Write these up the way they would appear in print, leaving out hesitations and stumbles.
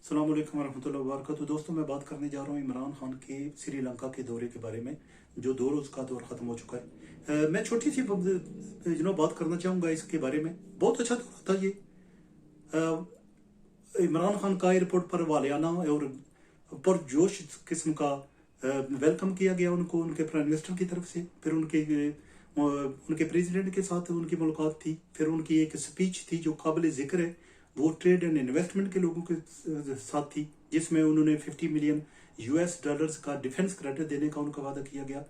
अस्सलाम वालेकुम रहमतुल्लाहि व बरकातहू। दोस्तों, मैं बात करने जा रहा हूँ इमरान खान के श्रीलंका के दौरे के बारे में, जो 2 रोज़ का दौर ख़त्म हो चुका है। मैं छोटी सी बात करना चाहूँगा इसके बारे में। बहुत अच्छा दौरा था ये। अ, इमरान खान का एयरपोर्ट पर वालियाना और पुरजोश किस्म का वेलकम किया गया उनको, उनके प्राइम मिनिस्टर की तरफ से। फिर उनके प्रेसिडेंट के साथ उनकी मुलाकात थी। फिर उनकी एक स्पीच थी जो काबिल ज़िक्र है, वो ट्रेड एंड इन्वेस्टमेंट के लोगों के साथ थी, जिसमें उन्होंने 50 मिलियन यूएस डॉलर्स का डिफेंस क्रेडिट देने का उनका वादा किया गया।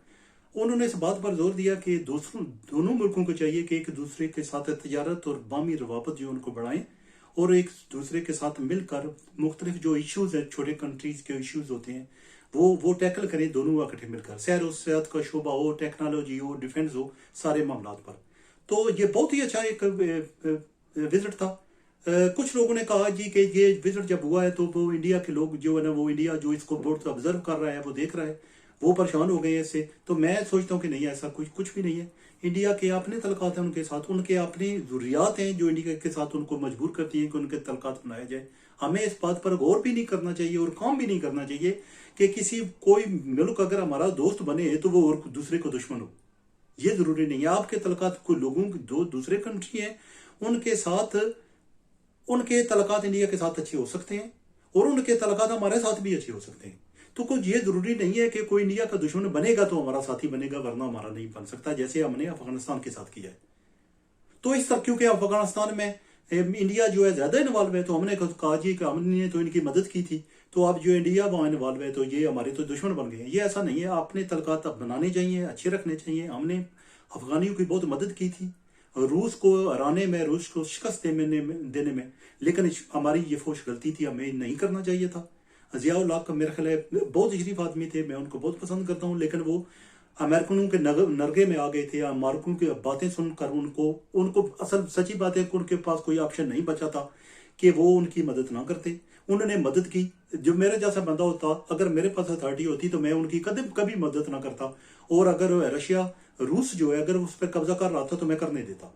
उन्होंने इस बात पर जोर दिया कि दोनों मुल्कों को चाहिए कि एक दूसरे के साथ तजारत और बामी रवाबत जो उनको बढ़ाएं, और एक दूसरे के साथ मिलकर मुख्तलिफ जो इश्यूज है, छोटे कंट्रीज के इश्यूज होते हैं, वो टैकल करें दोनों इकट्ठे मिलकर। सैर और सेहत का शोबा हो, टेक्नोलॉजी हो, डिफेंस हो, सारे मामला पर। तो ये बहुत ही अच्छा एक विजिट था। कुछ लोगों ने कहा जी कि ये विजिट जब हुआ है तो वो इंडिया के लोग जो है ना, वो इंडिया जो इसको बोर्ड से ऑब्जर्व कर रहा है, वो देख रहा है, वो परेशान हो गए हैं इससे। तो मैं सोचता हूँ कि नहीं, ऐसा कुछ भी नहीं है। इंडिया के अपने तलकात हैं उनके साथ, उनके अपनी ज़रूरियात हैं जो इंडिया के साथ उनको मजबूर करती हैं कि उनके तलकात बनाए जाए। हमें इस बात पर गौर भी नहीं करना चाहिए और काम भी नहीं करना चाहिए कि कोई मुल्क अगर हमारा दोस्त बने तो वो और दूसरे को दुश्मन हो। ये जरूरी नहीं है। आपके तलकात कोई लोगों दो दूसरे कंट्री हैं, उनके साथ उनके तलकात इंडिया के साथ अच्छे हो सकते हैं और उनके तलकात हमारे साथ भी अच्छे हो सकते हैं। तो कुछ ये जरूरी नहीं है कि कोई इंडिया का दुश्मन बनेगा तो हमारा साथी बनेगा, वरना हमारा नहीं बन सकता, जैसे हमने अफगानिस्तान के साथ किया है। तो इस तरह क्योंकि अफगानिस्तान में इंडिया जो है ज्यादा इन्वॉल्व है, तो हमने कहा जी कि हमने तो इनकी मदद की थी, तो अब जो इंडिया वहां इन्वॉल्व है तो ये हमारे तो दुश्मन बन गए हैं। ये ऐसा नहीं है। अपने तलकात बनाने चाहिए, अच्छे रखने चाहिए। हमने अफगानियों की बहुत मदद की थी, रूस को हराने में, रूस को शिकस्त देने में, लेकिन हमारी ये फोश गलती थी, हमें नहीं करना चाहिए था। जियाउल हक मेरे ख्याल बहुत शरीफ आदमी थे, मैं उनको बहुत पसंद करता हूँ, लेकिन वो अमेरिकनों के नरगे में आ गए थे। अमेरिकन की बातें सुनकर उनको असल सच्ची बात है कि उनके पास कोई ऑप्शन नहीं बचा था कि वो उनकी मदद ना करते। उन्होंने मदद की। जो मेरे जैसा बंदा होता, अगर मेरे पास अथॉरिटी होती तो मैं उनकी कभी मदद ना करता। और अगर रशिया रूस जो है अगर उस पर कब्जा कर रहा था तो मैं करने देता।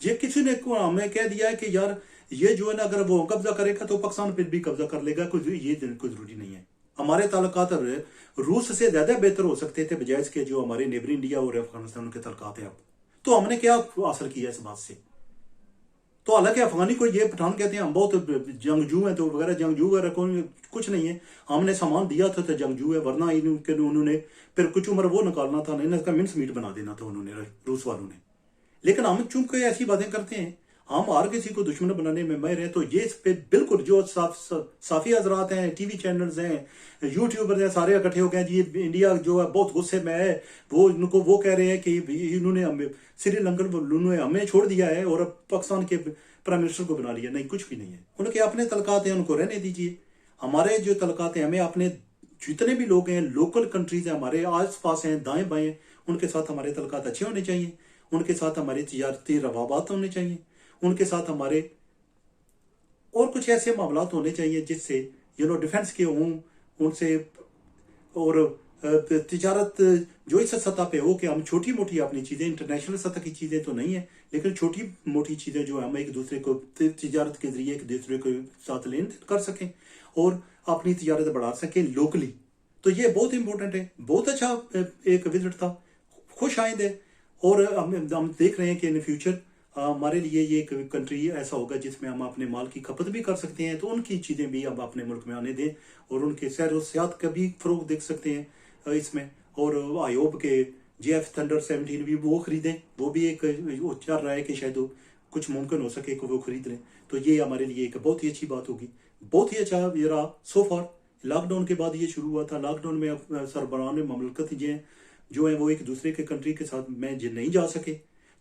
ये किसी ने हमें कह दिया है कि यार ये जो है ना, अगर वो कब्जा करेगा तो पाकिस्तान पर भी कब्जा कर लेगा, कोई जरूरी नहीं है। हमारे ताल्लुकात रूस से ज्यादा बेहतर हो सकते थे बजाय इसके जो हमारे नेबर इंडिया और अफगानिस्तान के ताल्लुकात हैं। अब तो हमने क्या हासिल किया इस बात से? तो हालांकि अफगानी को ये पठान कहते हैं हम बहुत जंगजू हैं, तो वगैरह जंगजू वगैरह कुछ नहीं है। हमने सामान दिया था तो जंगजू है, वरना उन्होंने फिर कुछ उम्र वो निकालना था, नहीं इसका मिन्स मीट बना देना था उन्होंने, रूस वालों ने। लेकिन हम चूंकि ऐसी बातें करते हैं, हम हर किसी को दुश्मन बनाने में माहिर हैं, तो ये इस पे बिल्कुल जो साफी हजरात हैं, टीवी चैनल्स हैं, यूट्यूबर हैं, सारे इकट्ठे हो गए जी इंडिया जो है बहुत गुस्से में है, वो कह रहे हैं कि इन्होंने हमें श्रीलंकन हमें छोड़ दिया है और अब पाकिस्तान के प्राइम मिनिस्टर को बना लिया। नहीं, कुछ भी नहीं है। उनके अपने तलकात हैं, उनको रहने दीजिए। हमारे जो तलकात हैं, हमें अपने जितने भी लोग हैं, लोकल कंट्रीज हैं, हमारे आस पास हैं, दाएं बाएं, उनके साथ हमारे तलकात अच्छे होने चाहिए। उनके साथ हमारे तजारती रवाबात होने चाहिए। उनके साथ हमारे और कुछ ऐसे मामला होने चाहिए जिससे डिफेंस के हों उनसे, और तिजारत जो इस सतह पे हो कि हम छोटी मोटी अपनी चीज़ें, इंटरनेशनल सतह की चीज़ें तो नहीं है, लेकिन छोटी मोटी चीज़ें जो हम एक दूसरे को तिजारत के जरिए एक दूसरे के साथ लेन देन कर सकें और अपनी तिजारत बढ़ा सकें लोकली। तो ये बहुत इंपॉर्टेंट है। बहुत अच्छा एक विजिट था, खुश आइंदे। और हम देख रहे हैं कि इन फ्यूचर हमारे लिए ये एक कंट्री ऐसा होगा जिसमें हम अपने माल की खपत भी कर सकते हैं, तो उनकी चीज़ें भी हम अपने मुल्क में आने दें और उनके सैर और सियाहत का भी फरोग देख सकते हैं इसमें। और आयोब के JF थंडर 17 भी वो खरीदें, वो भी एक चल रहा है कि शायद कुछ मुमकिन हो सके कि वो खरीद लें। तो ये हमारे लिए एक बहुत ही अच्छी बात होगी। बहुत ही अच्छा ये रहा सो फार। लॉकडाउन के बाद ये शुरू हुआ था। लॉकडाउन में सरबराहान ममलकत जो है वो एक दूसरे के कंट्री के साथ में नहीं जा सके,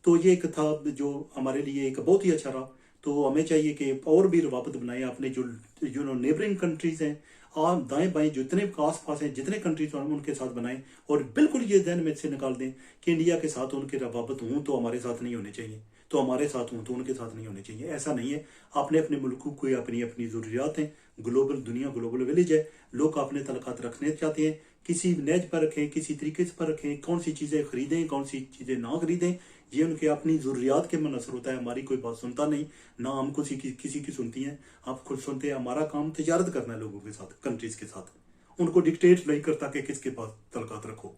तो ये एक था जो हमारे लिए एक बहुत ही अच्छा रहा। तो हमें चाहिए कि और भी रवाबत बनाए अपने जो नेबरिंग कंट्रीज हैं, दाएं बाएं जितने आस पास हैं, जितने कंट्रीज उनके साथ बनाएं, और बिल्कुल ये जहन में से निकाल दें कि इंडिया के साथ उनके रवाबत हों तो हमारे साथ नहीं होने चाहिए, तो हमारे साथ हों तो उनके साथ नहीं होने चाहिए। ऐसा नहीं है। अपने अपने मुल्कों को अपनी अपनी ज़रूरियात हैं। ग्लोबल दुनिया ग्लोबल विलेज है। लोग अपने तलकात रखने चाहते हैं, किसी नेज पर रखें, किसी तरीके से पर रखें, कौन सी चीज़ें खरीदें, कौन सी चीज़ें ना खरीदें, ये उनके अपनी ज़रूरियात के मनसर होता है। हमारी कोई बात सुनता नहीं, ना हम किसी की सुनती हैं, आप खुद सुनते हैं। हमारा काम तजारत करना है लोगों के साथ, कंट्रीज के साथ, उनको डिक्टेट नहीं करता कि किसके पास तलकात रखो।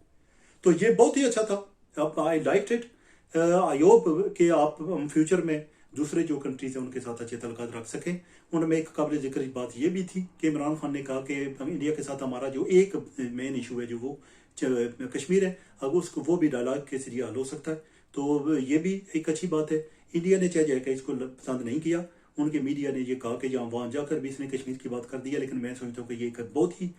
तो ये बहुत ही अच्छा था, I like it. I hope कि आप फ्यूचर में दूसरे जो कंट्रीज हैं उनके साथ अच्छे तल्लुकात रख सकें। उनमें एक काबिल जिक्र बात ये भी थी कि इमरान खान ने कहा कि इंडिया के साथ हमारा जो एक मेन इशू है जो वो कश्मीर है, अब उसको वो भी डायलॉग के जरिए हल हो सकता है। तो ये भी एक अच्छी बात है। इंडिया ने चाहे जाएगा इसको पसंद नहीं किया, उनके मीडिया ने ये कहा कि जहाँ वहाँ जाकर भी इसने कश्मीर की बात कर दिया, लेकिन मैं समझता हूँ कि ये एक बहुत ही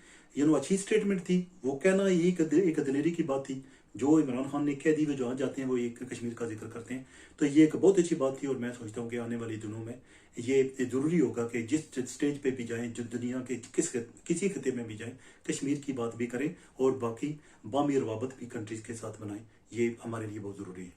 अच्छी स्टेटमेंट थी। वो कहना ये एक दिलेरी की बात थी जो इमरान खान ने कह दी, वो जहाँ जाते हैं वो एक कश्मीर का जिक्र करते हैं। तो ये एक बहुत अच्छी बात थी और मैं समझता हूँ कि आने वाले दिनों में ये ज़रूरी होगा कि जिस स्टेज पे भी जाएं, जो दुनिया के किसी खिते में भी जाएं, कश्मीर की बात भी करें और बाकी बामी रवाबत भी कंट्रीज़ के साथ बनाएं। ये हमारे लिए बहुत ज़रूरी है।